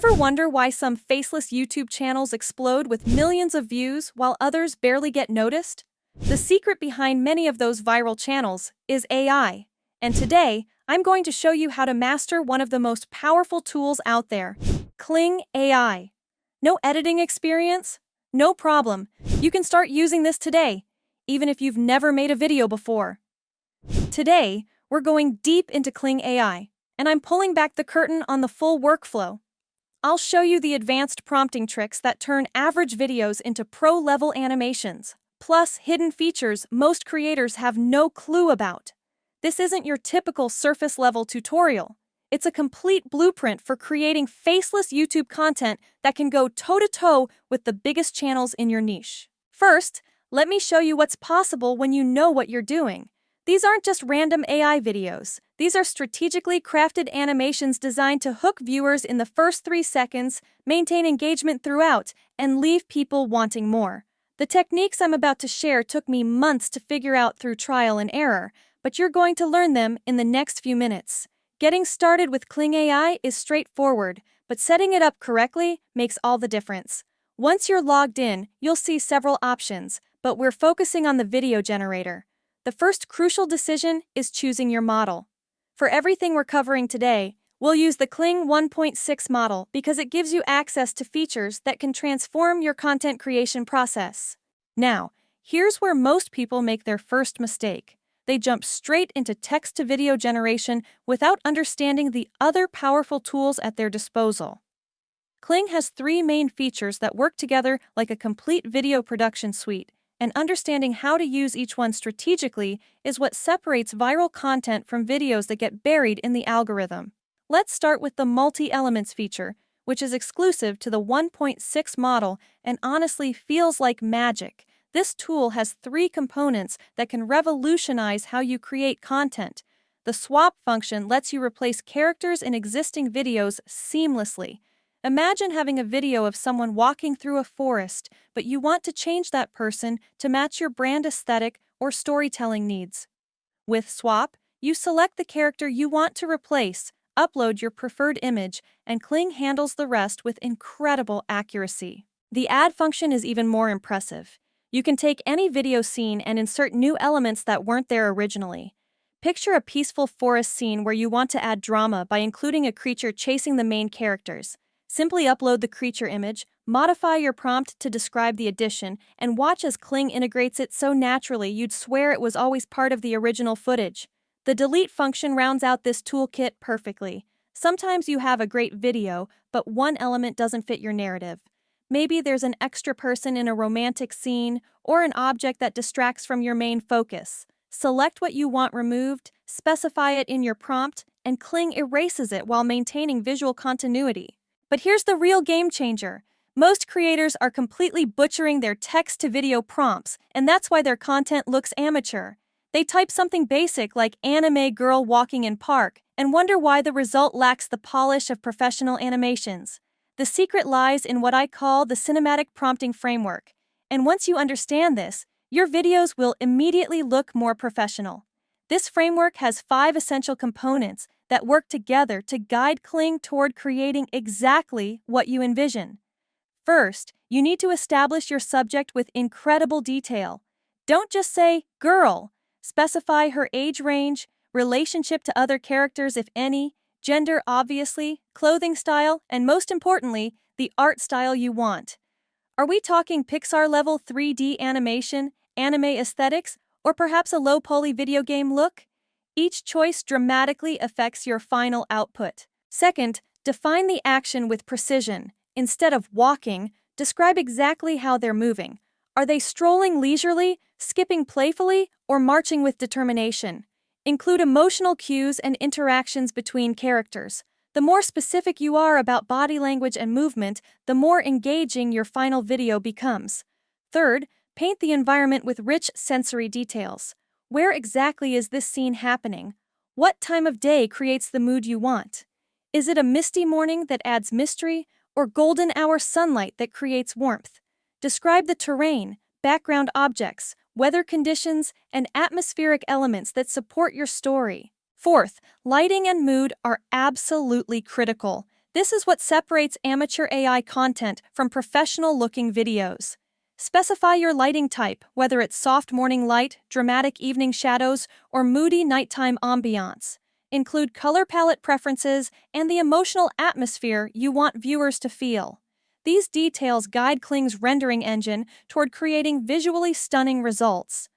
Ever wonder why some faceless YouTube channels explode with millions of views while others barely get noticed? The secret behind many of those viral channels is AI. And today, I'm going to show you how to master one of the most powerful tools out there, Kling AI. No editing experience? No problem. You can start using this today, even if you've never made a video before. Today, we're going deep into Kling AI, and I'm pulling back the curtain on the full workflow. I'll show you the advanced prompting tricks that turn average videos into pro-level animations, plus hidden features most creators have no clue about. This isn't your typical surface-level tutorial. It's a complete blueprint for creating faceless YouTube content that can go toe-to-toe with the biggest channels in your niche. First, let me show you what's possible when you know what you're doing. These aren't just random AI videos. These are strategically crafted animations designed to hook viewers in the first 3 seconds, maintain engagement throughout, and leave people wanting more. The techniques I'm about to share took me months to figure out through trial and error, but you're going to learn them in the next few minutes. Getting started with Kling AI is straightforward, but setting it up correctly makes all the difference. Once you're logged in, you'll see several options, but we're focusing on the video generator. The first crucial decision is choosing your model. For everything we're covering today, we'll use the Kling 1.6 model because it gives you access to features that can transform your content creation process. Now, here's where most people make their first mistake. They jump straight into text-to-video generation without understanding the other powerful tools at their disposal. Kling has 3 main features that work together like a complete video production suite, and understanding how to use each one strategically is what separates viral content from videos that get buried in the algorithm. Let's start with the multi-elements feature, which is exclusive to the 1.6 model and honestly feels like magic. This tool has 3 components that can revolutionize how you create content. The swap function lets you replace characters in existing videos seamlessly. Imagine having a video of someone walking through a forest, but you want to change that person to match your brand aesthetic or storytelling needs. With Swap, you select the character you want to replace, upload your preferred image, and Kling handles the rest with incredible accuracy. The add function is even more impressive. You can take any video scene and insert new elements that weren't there originally. Picture a peaceful forest scene where you want to add drama by including a creature chasing the main characters. Simply upload the creature image, modify your prompt to describe the addition, and watch as Kling integrates it so naturally you'd swear it was always part of the original footage. The delete function rounds out this toolkit perfectly. Sometimes you have a great video, but one element doesn't fit your narrative. Maybe there's an extra person in a romantic scene, or an object that distracts from your main focus. Select what you want removed, specify it in your prompt, and Kling erases it while maintaining visual continuity. But here's the real game changer. Most creators are completely butchering their text-to-video prompts, and that's why their content looks amateur. They type something basic like anime girl walking in park and wonder why the result lacks the polish of professional animations. The secret lies in what I call the cinematic prompting framework. And once you understand this, your videos will immediately look more professional. This framework has 5 essential components that work together to guide Kling toward creating exactly what you envision. First, you need to establish your subject with incredible detail. Don't just say, girl. Specify her age range, relationship to other characters if any, gender obviously, clothing style, and most importantly, the art style you want. Are we talking Pixar-level 3D animation, anime aesthetics, or perhaps a low-poly video game look? Each choice dramatically affects your final output. Second, define the action with precision. Instead of walking, describe exactly how they're moving. Are they strolling leisurely, skipping playfully, or marching with determination? Include emotional cues and interactions between characters. The more specific you are about body language and movement, the more engaging your final video becomes. Third, paint the environment with rich sensory details. Where exactly is this scene happening? What time of day creates the mood you want? Is it a misty morning that adds mystery, or golden hour sunlight that creates warmth? Describe the terrain, background objects, weather conditions, and atmospheric elements that support your story. Fourth, lighting and mood are absolutely critical. This is what separates amateur AI content from professional-looking videos. Specify your lighting type, whether it's soft morning light, dramatic evening shadows, or moody nighttime ambiance. Include color palette preferences and the emotional atmosphere you want viewers to feel. These details guide Kling's rendering engine toward creating visually stunning results.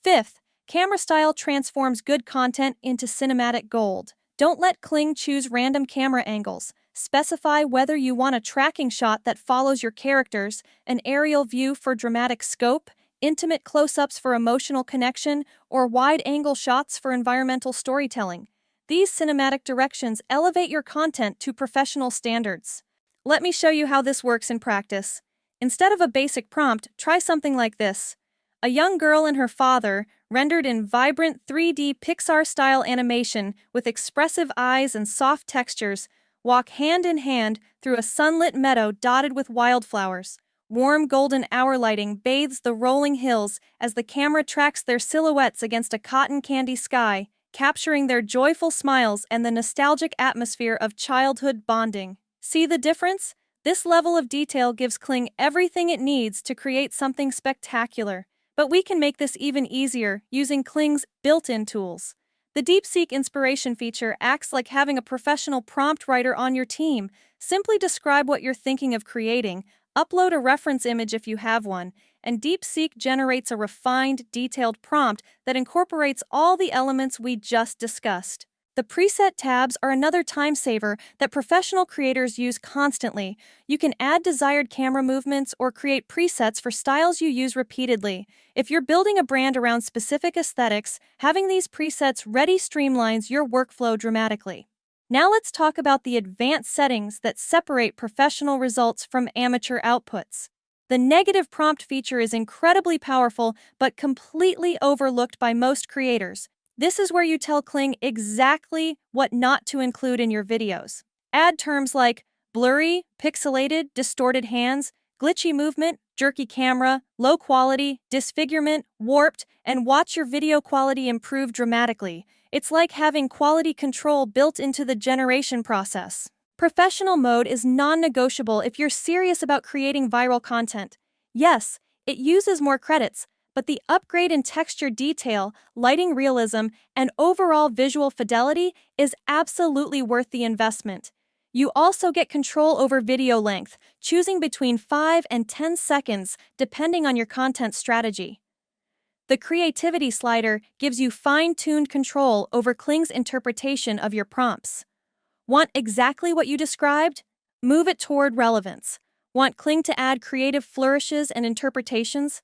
Fifth, camera style transforms good content into cinematic gold. Don't let Kling choose random camera angles. Specify whether you want a tracking shot that follows your characters, an aerial view for dramatic scope, intimate close-ups for emotional connection, or wide-angle shots for environmental storytelling. These cinematic directions elevate your content to professional standards. Let me show you how this works in practice. Instead of a basic prompt, try something like this. A young girl and her father, rendered in vibrant 3D Pixar-style animation with expressive eyes and soft textures, walk hand in hand through a sunlit meadow dotted with wildflowers. Warm golden hour lighting bathes the rolling hills as the camera tracks their silhouettes against a cotton candy sky, capturing their joyful smiles and the nostalgic atmosphere of childhood bonding. See the difference? This level of detail gives Kling everything it needs to create something spectacular. But we can make this even easier using Kling's built-in tools. The DeepSeek inspiration feature acts like having a professional prompt writer on your team. Simply describe what you're thinking of creating, upload a reference image if you have one, and DeepSeek generates a refined, detailed prompt that incorporates all the elements we just discussed. The preset tabs are another time saver that professional creators use constantly. You can add desired camera movements or create presets for styles you use repeatedly. If you're building a brand around specific aesthetics, having these presets ready streamlines your workflow dramatically. Now let's talk about the advanced settings that separate professional results from amateur outputs. The negative prompt feature is incredibly powerful but completely overlooked by most creators. This is where you tell Kling exactly what not to include in your videos. Add terms like blurry, pixelated, distorted hands, glitchy movement, jerky camera, low quality, disfigurement, warped, and watch your video quality improve dramatically. It's like having quality control built into the generation process. Professional mode is non-negotiable if you're serious about creating viral content. Yes, it uses more credits, but the upgrade in texture detail, lighting realism, and overall visual fidelity is absolutely worth the investment. You also get control over video length, choosing between 5 and 10 seconds depending on your content strategy. The creativity slider gives you fine-tuned control over Kling's interpretation of your prompts. Want exactly what you described? Move it toward relevance. Want Kling to add creative flourishes and interpretations?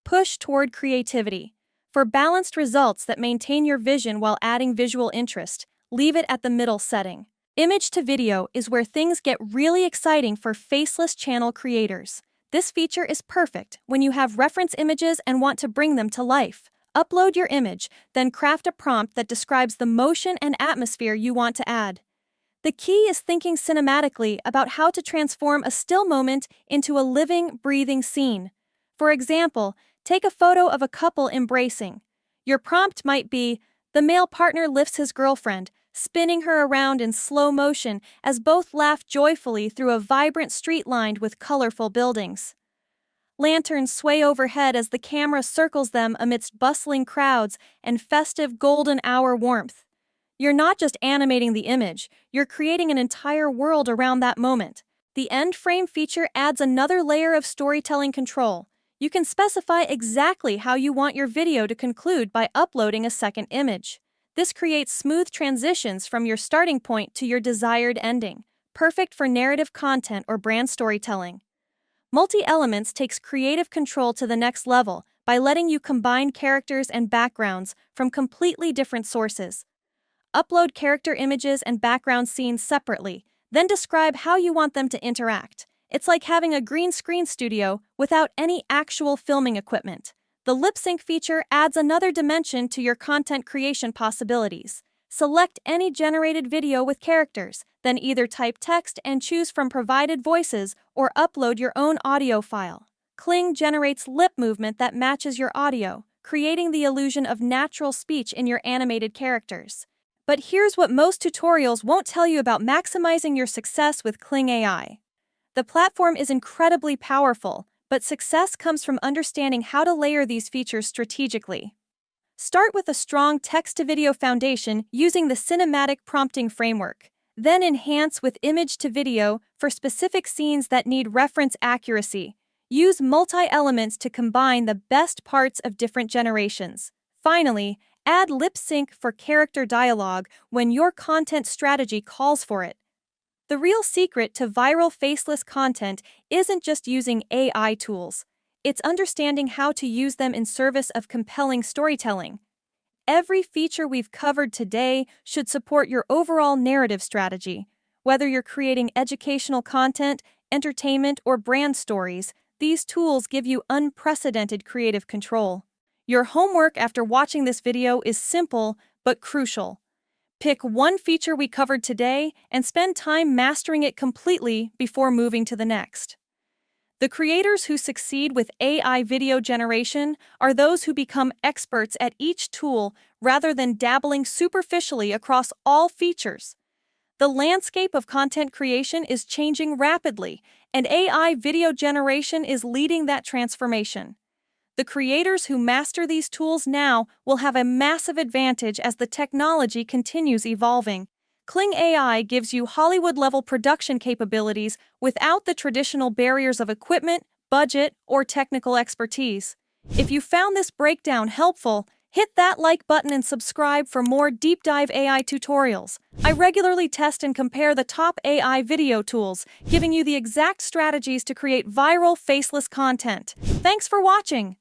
Push toward creativity. For balanced results that maintain your vision while adding visual interest, leave it at the middle setting. Image to video is where things get really exciting for faceless channel creators. This feature is perfect when you have reference images and want to bring them to life. Upload your image, then craft a prompt that describes the motion and atmosphere you want to add. The key is thinking cinematically about how to transform a still moment into a living, breathing scene. For example, take a photo of a couple embracing. Your prompt might be, the male partner lifts his girlfriend, spinning her around in slow motion as both laugh joyfully through a vibrant street lined with colorful buildings. Lanterns sway overhead as the camera circles them amidst bustling crowds and festive golden hour warmth. You're not just animating the image, you're creating an entire world around that moment. The end frame feature adds another layer of storytelling control. You can specify exactly how you want your video to conclude by uploading a second image. This creates smooth transitions from your starting point to your desired ending, perfect for narrative content or brand storytelling. Multi-Elements takes creative control to the next level by letting you combine characters and backgrounds from completely different sources. Upload character images and background scenes separately, then describe how you want them to interact. It's like having a green screen studio without any actual filming equipment. The lip sync feature adds another dimension to your content creation possibilities. Select any generated video with characters, then either type text and choose from provided voices or upload your own audio file. Kling generates lip movement that matches your audio, creating the illusion of natural speech in your animated characters. But here's what most tutorials won't tell you about maximizing your success with Kling AI. The platform is incredibly powerful, but success comes from understanding how to layer these features strategically. Start with a strong text-to-video foundation using the cinematic prompting framework. Then enhance with image-to-video for specific scenes that need reference accuracy. Use multi-elements to combine the best parts of different generations. Finally, add lip sync for character dialogue when your content strategy calls for it. The real secret to viral faceless content isn't just using AI tools. It's understanding how to use them in service of compelling storytelling. Every feature we've covered today should support your overall narrative strategy. Whether you're creating educational content, entertainment, or brand stories, these tools give you unprecedented creative control. Your homework after watching this video is simple but crucial. Pick one feature we covered today and spend time mastering it completely before moving to the next. The creators who succeed with AI video generation are those who become experts at each tool rather than dabbling superficially across all features. The landscape of content creation is changing rapidly, and AI video generation is leading that transformation. The creators who master these tools now will have a massive advantage as the technology continues evolving. Kling AI gives you Hollywood-level production capabilities without the traditional barriers of equipment, budget, or technical expertise. If you found this breakdown helpful, hit that like button and subscribe for more deep-dive AI tutorials. I regularly test and compare the top AI video tools, giving you the exact strategies to create viral, faceless content. Thanks for watching!